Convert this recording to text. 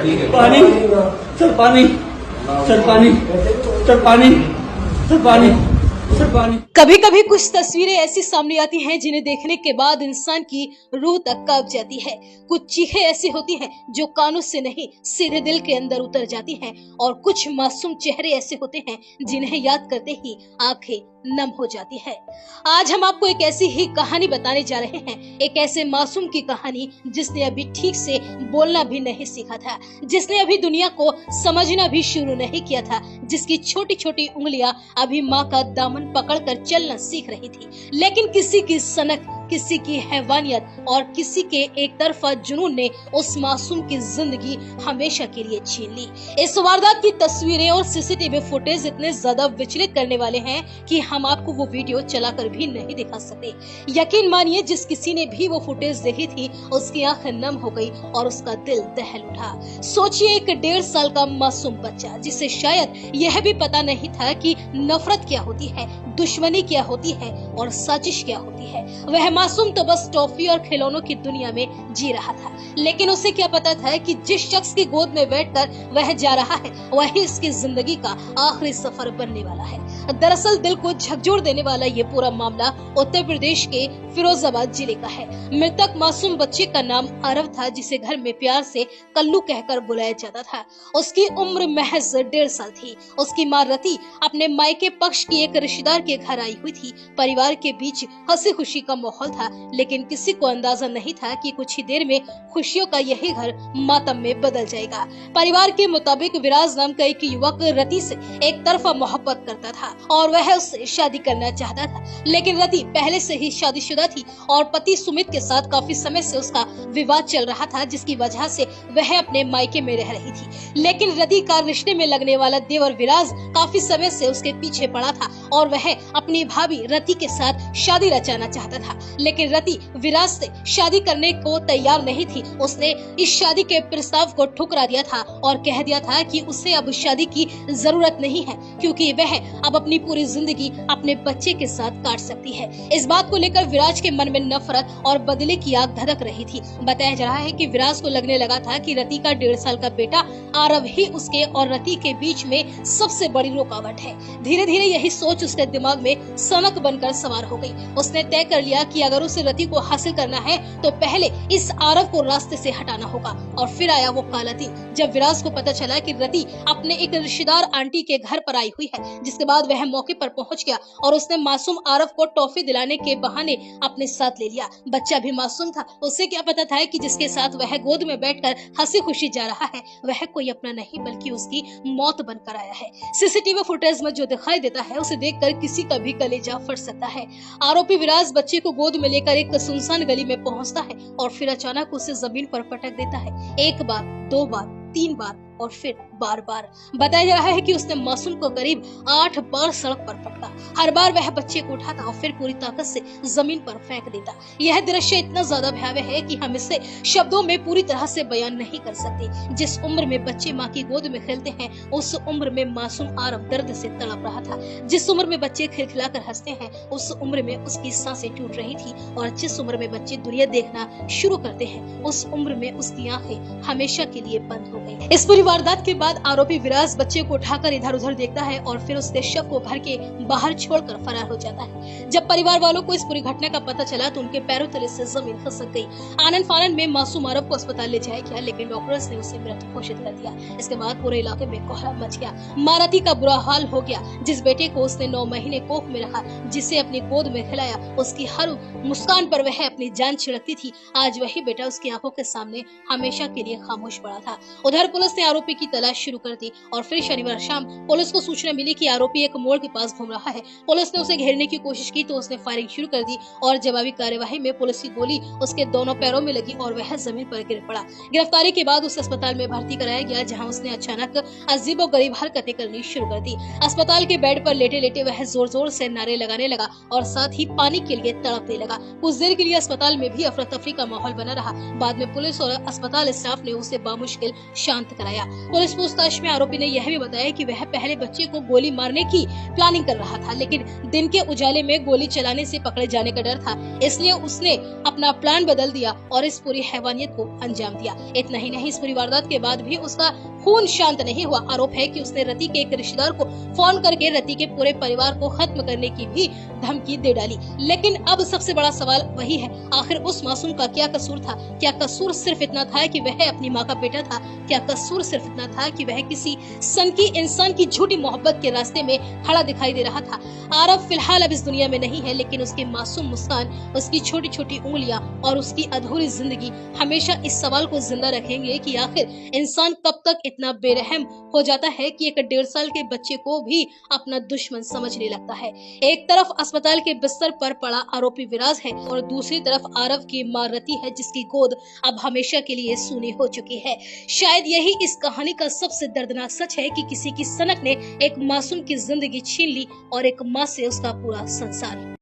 पानी सर, पानी सर, पानी सर, पानी सर, पानी सर, पानी। कभी कभी कुछ तस्वीरें ऐसी सामने आती हैं जिन्हें देखने के बाद इंसान की रूह तक कांप जाती है। कुछ चीखें ऐसी होती हैं जो कानों से नहीं सीधे दिल के अंदर उतर जाती हैं, और कुछ मासूम चेहरे ऐसे होते हैं जिन्हें याद करते ही आंखें नम हो जाती है। आज हम आपको एक ऐसी ही कहानी बताने जा रहे हैं, एक ऐसे मासूम की कहानी जिसने अभी ठीक से बोलना भी नहीं सीखा था, जिसने अभी दुनिया को समझना भी शुरू नहीं किया था, जिसकी छोटी छोटी उंगलियां अभी माँ का दामन पकड़कर चलना सीख रही थी, लेकिन किसी की सनक, किसी की हैवानियत और किसी के एक तरफा जुनून ने उस मासूम की जिंदगी हमेशा के लिए छीन ली। इस वारदात की तस्वीरें और सीसीटीवी फुटेज इतने ज्यादा विचलित करने वाले हैं कि हम आपको वो वीडियो चलाकर भी नहीं दिखा सकते। यकीन मानिए, जिस किसी ने भी वो फुटेज देखी थी उसकी आंखें नम हो गई और उसका दिल दहल उठा। सोचिए, एक 1.5 साल का मासूम बच्चा जिसे शायद यह भी पता नहीं था कि नफरत क्या होती है, दुश्मनी क्या होती है और साजिश क्या होती है। वह मासूम तो बस टॉफी और खिलौनों की दुनिया में जी रहा था, लेकिन उसे क्या पता था कि जिस शख्स की गोद में बैठकर वह जा रहा है वही इसकी जिंदगी का आखिरी सफर बनने वाला है। दरअसल दिल को झकझोर देने वाला ये पूरा मामला उत्तर प्रदेश के फिरोजाबाद जिले का है। मृतक मासूम बच्चे का नाम आरव था, जिसे घर में प्यार से कल्लू कहकर बुलाया जाता था। उसकी उम्र महज 1.5 साल थी। उसकी माँ रति अपने मायके पक्ष की एक रिश्तेदार के घर आई हुई थी। परिवार के बीच हंसी खुशी का माहौल था, लेकिन किसी को अंदाजा नहीं था कि कुछ ही देर में खुशियों का यही घर मातम में बदल जाएगा। परिवार के मुताबिक विराज नाम का एक युवक रति से एक तरफा मोहब्बत करता था और वह उससे शादी करना चाहता था, लेकिन रति पहले से ही शादीशुदा थी और पति सुमित के साथ काफी समय से उसका विवाद चल रहा था, जिसकी वजह से वह अपने मायके में रह रही थी। लेकिन रति का रिश्ते में लगने वाला देवर विराज काफी समय से उसके पीछे पड़ा था और वह अपनी भाभी रति के साथ शादी रचाना चाहता था, लेकिन रति विराज से शादी करने को तैयार नहीं थी। उसने इस शादी के प्रस्ताव को ठुकरा दिया था और कह दिया था कि उसे अब शादी की जरूरत नहीं है, क्योंकि वह अब अपनी पूरी जिंदगी अपने बच्चे के साथ काट सकती है। इस बात को लेकर विराज के मन में नफरत और बदले की आग धधक रही थी। बताया जा रहा है कि विराज को लगने लगा था कि रति का 1.5 साल का बेटा आरव ही उसके और रति के बीच में सबसे बड़ी रुकावट है। धीरे धीरे यही सोच उसके दिमाग में सनक बनकर सवार हो गई। उसने तय कर लिया कि अगर उसे रति को हासिल करना है तो पहले इस आरव को रास्ते से हटाना होगा। और फिर आया वो काला दिन, जब विराज को पता चला कि रति अपने एक रिश्तेदार आंटी के घर पर आई हुई है, जिसके बाद वह मौके पर पहुंच गया और उसने मासूम आरव को टॉफी दिलाने के बहाने अपने साथ ले लिया। बच्चा भी मासूम था, उसे क्या पता था कि जिसके साथ वह गोद में बैठकर हंसी खुशी जा रहा है वह कोई अपना नहीं बल्कि उसकी मौत बनकर आया है। सीसीटीवी फुटेज में जो दिखाई देता है उसे देखकर किसी का भी कलेजा फट सकता है। आरोपी विराज बच्चे को गोद में लेकर एक सुनसान गली में पहुंचता है और फिर अचानक उसे जमीन पर पटक देता है। 1 बार, 2 बार, 3 बार और फिर बार बार। बताया जा रहा है कि उसने मासूम को करीब 8 बार सड़क पर पटका। हर बार वह बच्चे को उठाता और फिर पूरी ताकत से जमीन पर फेंक देता। यह दृश्य इतना ज्यादा भयावह है कि हम इसे शब्दों में पूरी तरह से बयान नहीं कर सकते। जिस उम्र में बच्चे माँ की गोद में खेलते हैं उस उम्र में मासूम आरव दर्द से तड़प रहा था। जिस उम्र में बच्चे खिलखिलाकर हंसते हैं उस उम्र में उसकी सांसें टूट रही थी, और जिस उम्र में बच्चे दुनिया देखना शुरू करते हैं उस उम्र में उसकी आंखें हमेशा के लिए बंद हो गई। इस पूरी वारदात के बाद आरोपी विराज बच्चे को उठाकर इधर उधर देखता है और फिर उसके शव को घर के बाहर छोड़कर फरार हो जाता है। जब परिवार वालों को इस पूरी घटना का पता चला तो उनके पैरों तले से जमीन खिसक गई। आनन फानन में मासूम आरव को अस्पताल ले जाया गया, लेकिन डॉक्टर्स ने उसे मृत घोषित कर दिया। इसके बाद पूरे इलाके में कोहराम मच गया। माँ रति का बुरा हाल हो गया। जिस बेटे को उसने 9 महीने कोख में रखा, जिसे अपनी गोद में खिलाया, उसकी हर मुस्कान पर वह अपनी जान छिड़कती थी, आज वही बेटा उसकी आंखों के सामने हमेशा के लिए खामोश पड़ा था। उधर पुलिस ने आरोपी की तलाश शुरू कर दी और फिर शनिवार शाम पुलिस को सूचना मिली कि आरोपी एक मोड़ के पास घूम रहा है। पुलिस ने उसे घेरने की कोशिश की तो उसने फायरिंग शुरू कर दी और जवाबी कार्यवाही में पुलिस की गोली उसके दोनों पैरों में लगी और वह जमीन पर गिर पड़ा। गिरफ्तारी के बाद उसे अस्पताल में भर्ती कराया गया, जहां उसने अचानक अजीबोगरीब हरकतें करनी शुरू कर दी। अस्पताल के बेड पर लेटे लेटे वह जोर जोर से नारे लगाने लगा और साथ ही पानी के लिए तड़पने लगा। कुछ देर के लिए अस्पताल में भी अफरा तफरी का माहौल बना रहा। बाद में पुलिस और अस्पताल स्टाफ ने उसे बामुश्किल शांत कराया। गया। पुलिस पूछताछ में आरोपी ने यह भी बताया कि वह पहले बच्चे को गोली मारने की प्लानिंग कर रहा था, लेकिन दिन के उजाले में गोली चलाने से पकड़े जाने का डर था, इसलिए उसने अपना प्लान बदल दिया और इस पूरी हैवानियत को अंजाम दिया। इतना ही नहीं, इस पूरी वारदात के बाद भी उसका खून शांत नहीं हुआ। आरोप है कि उसने रति के एक रिश्तेदार को फोन करके रति के पूरे परिवार को खत्म करने की भी धमकी दे डाली। लेकिन अब सबसे बड़ा सवाल वही है, आखिर उस मासूम का क्या कसूर था? क्या कसूर सिर्फ इतना था कि वह अपनी माँ का बेटा था? क्या कसूर सिर्फ इतना था कि वह किसी सनकी इंसान की झूठी मोहब्बत के रास्ते में खड़ा दिखाई दे रहा था? आरव फिलहाल अब इस दुनिया में नहीं है, लेकिन उसकी मासूम मुस्कान, उसकी छोटी छोटी उंगलियां और उसकी अधूरी जिंदगी हमेशा इस सवाल को जिंदा रखेंगे कि आखिर इंसान कब तक इतना बेरहम हो जाता है कि एक 1.5 साल के बच्चे को भी अपना दुश्मन समझने लगता है। एक तरफ अस्पताल के बिस्तर पर पड़ा आरोपी विराज है और दूसरी तरफ आरव की मां रति है, जिसकी गोद अब हमेशा के लिए सूनी हो चुकी है। शायद यही इस कहानी का सबसे दर्दनाक सच है कि किसी की सनक ने एक मासूम की जिंदगी छीन ली और एक माँ से उसका पूरा संसार।